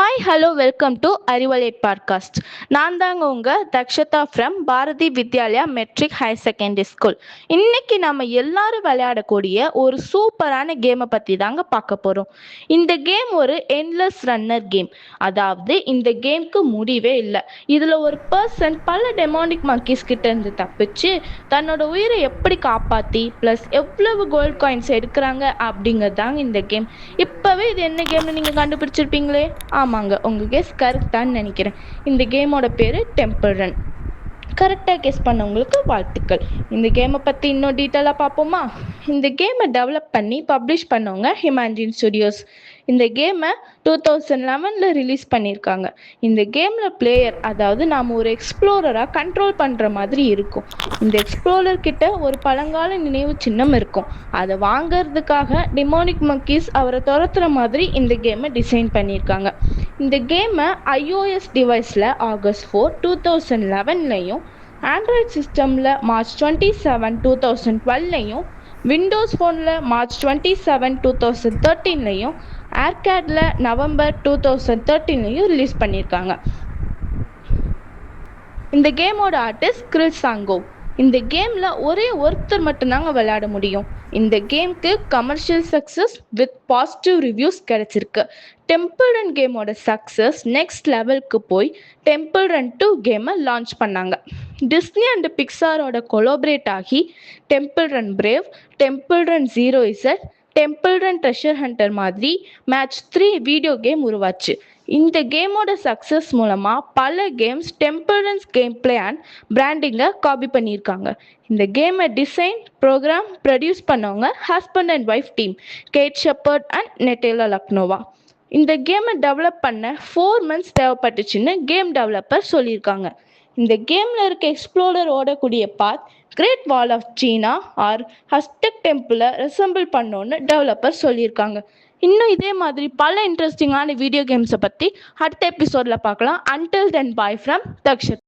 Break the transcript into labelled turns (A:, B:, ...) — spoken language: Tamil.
A: ஹாய் ஹலோ வெல்கம் டு அறிவலேட் பாட்காஸ்ட். நான் தாங்க உங்கள் Dakshata from Bharathi Vidyalaya matric higher secondary school. இன்னைக்கு நம்ம எல்லாரும் விளையாடக்கூடிய ஒரு சூப்பரான கேமை பற்றி தாங்க பார்க்க போகிறோம். இந்த கேம் ஒரு என்லெஸ் ரன்னர் கேம். அதாவது இந்த கேம்க்கு முடிவே இல்லை. இதில் ஒரு பர்சன் பல டெமானிக் மங்கீஸ் கிட்ட இருந்து தப்பிச்சு தன்னோட உயிரை எப்படி காப்பாற்றி ப்ளஸ் எவ்வளவு கோல்ட் காயின்ஸ் எடுக்கிறாங்க அப்படிங்கிறது தாங்க இந்த கேம். இப்போவே இது என்ன கேம்னு நீங்கள் கண்டுபிடிச்சிருப்பீங்களே. ஆமாங்க, உங்கள் கெஸ் கரெக்டான்னு நினைக்கிறேன். இந்த கேமோட பேர் டெம்பிள் ரன். கரெக்டாக கெஸ் பண்ணவங்களுக்கு வாழ்த்துக்கள். இந்த கேமை பற்றி இன்னும் டீட்டெயிலாக பார்ப்போமா? இந்த கேமை டெவலப் பண்ணி பப்ளிஷ் பண்ணவங்க ஹிமான்ஜின் ஸ்டுடியோஸ். இந்த கேமை 2011 ரிலீஸ் பண்ணியிருக்காங்க. இந்த கேமில் பிளேயர், அதாவது நாம் ஒரு எக்ஸ்ப்ளோரராக கண்ட்ரோல் பண்ணுற மாதிரி இருக்கும். இந்த எக்ஸ்ப்ளோரர் கிட்ட ஒரு பழங்கால நினைவு சின்னம் இருக்கும். அதை வாங்கிறதுக்காக டிமோனிக் மங்கீஸ் அவரை துரத்துற மாதிரி இந்த கேமை டிசைன் பண்ணியிருக்காங்க. இந்த கேமை iOS டிவைஸில் August 4, 2011லையும், ஆண்ட்ராய்ட் சிஸ்டமில் March 27, 2012லையும், விண்டோஸ் ஃபோனில் March 27, 2013லையும், ஏர்கேடில் November 2013லையும் ரிலீஸ் பண்ணியிருக்காங்க. இந்த கேமோட ஆர்டிஸ்ட் கிறிஸ் சாங்கோ. இந்த கேமில் ஒரே ஒருத்தர் மட்டும்தாங்க விளையாட முடியும். இந்த கேமுக்கு commercial success with positive reviews கிடைச்சிருக்கு. டெம்பிள் ரன் கேமோட சக்ஸஸ் நெக்ஸ்ட் லெவலுக்கு போய் டெம்பிள் ரன் 2 கேமை லான்ச் பண்ணாங்க. டிஸ்னி அண்ட் பிக்சாரோட கொலாபரேட் ஆகி Temple Run Brave, Temple Run zero Z, Temple Run treasure hunter மாதிரி மேட்ச் 3 வீடியோ கேம் உருவாச்சு. இந்த கேமோட சக்ஸஸ் மூலமாக பல games Temple Run's game play and பிராண்டிங்கை காப்பி பண்ணியிருக்காங்க. இந்த கேமை டிசைன், ப்ரோக்ராம், ப்ரொடியூஸ் பண்ணவங்க husband and wife team gate shepherd and Natalia Luckyanova. இந்த கேமை டெவலப் பண்ண 4 months தேவைப்பட்டுச்சுன்னு கேம் டெவலப்பர் சொல்லியிருக்காங்க. இந்த கேமில் இருக்க எக்ஸ்ப்ளோரர் ஓடக்கூடிய path Great Wall of China or Aztec டெம்பிளை ரெசம்பிள் பண்ணோன்னு டெவலப்பர் சொல்லியிருக்காங்க. இன்னும் இதே மாதிரி பல இன்ட்ரெஸ்டிங்கான வீடியோ கேம்ஸை பற்றி அடுத்த எபிசோடில் பார்க்கலாம். Until then bye from தக்ஷத்.